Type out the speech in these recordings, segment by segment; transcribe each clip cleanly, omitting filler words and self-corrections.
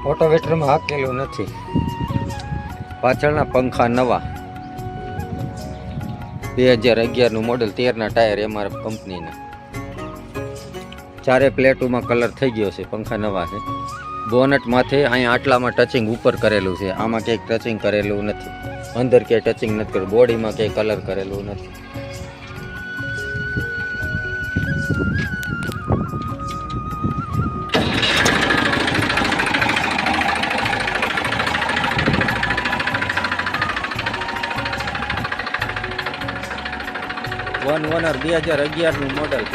રોટાવેટરમાં હાકેલું નથી. પાછળના પંખા નવા, 2011નું મોડેલ, 13ના ટાયર MRF કંપનીના. ચારે પ્લેટોમાં કલર થઈ ગયો છે, પંખા નવા છે. બોનટ માથે અહીંયા આટલામાં ટચિંગ ઉપર કરેલું છે, આમાં ક્યાંય ટચિંગ કરેલું નથી. અંદર ક્યાંય ટચિંગ નથી કર્યું, બોડીમાં ક્યાંય કલર કરેલું નથી. વન ઓનર 2011નું મોડેલ.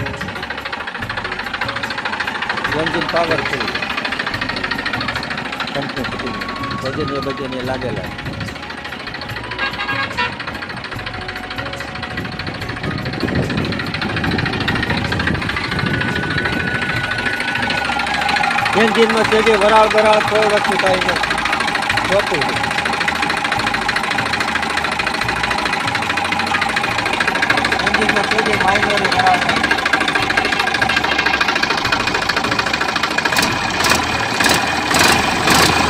એન્જિન પાવરફુલ, કંપની બજન લાગેલા. એન્જિનમાં છે કે વરાળ કોઈ વસ્તુ કાંઈ નથી હોતું. એન્જિનમાં છે કે માઇનર વરાળ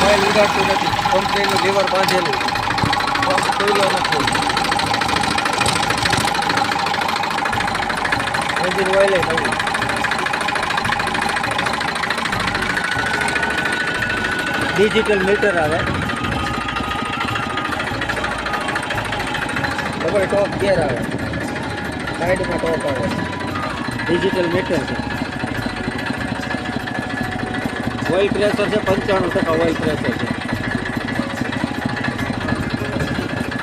ઓઇલ ઉડાડતું નથી. કંપનીનું લીવર બાંધેલું, કોઈલો નથી. એન્જિન ઓઇલ નવું. ડિજિટલ મીટર આવે, ડબલ ટોપ ગિયર આવે, સાઈડમાં ટોપ આવે. ડિજિટલ મીટર છે. ઓઇલ પ્રેશર છે 95% ઓઇલ પ્રેશર છે.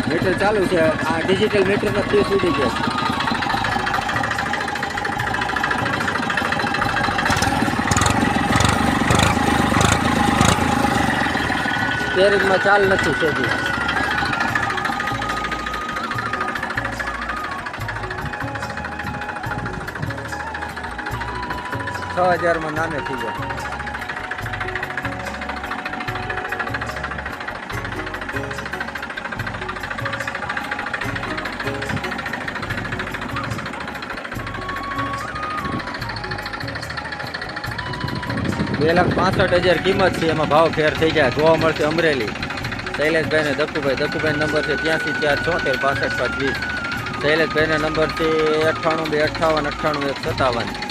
મીટર ચાલુ છે. આ ડિજિટલ મીટરના 30 ઉડી ગયા છે. સ્ટેરિંગમાં ચાલ નથી સીધી. $6000 નામે થઈ જાય. $2,65,000 કિંમત છે. એમાં ભાવ ફેર થઈ જાય. જોવા મળશે અમરેલી. શૈલેષભાઈ ને દક્કુભાઈ નંબર છે 83 474 65 520. શૈલેષભાઈના નંબર છે 98 258 98 157.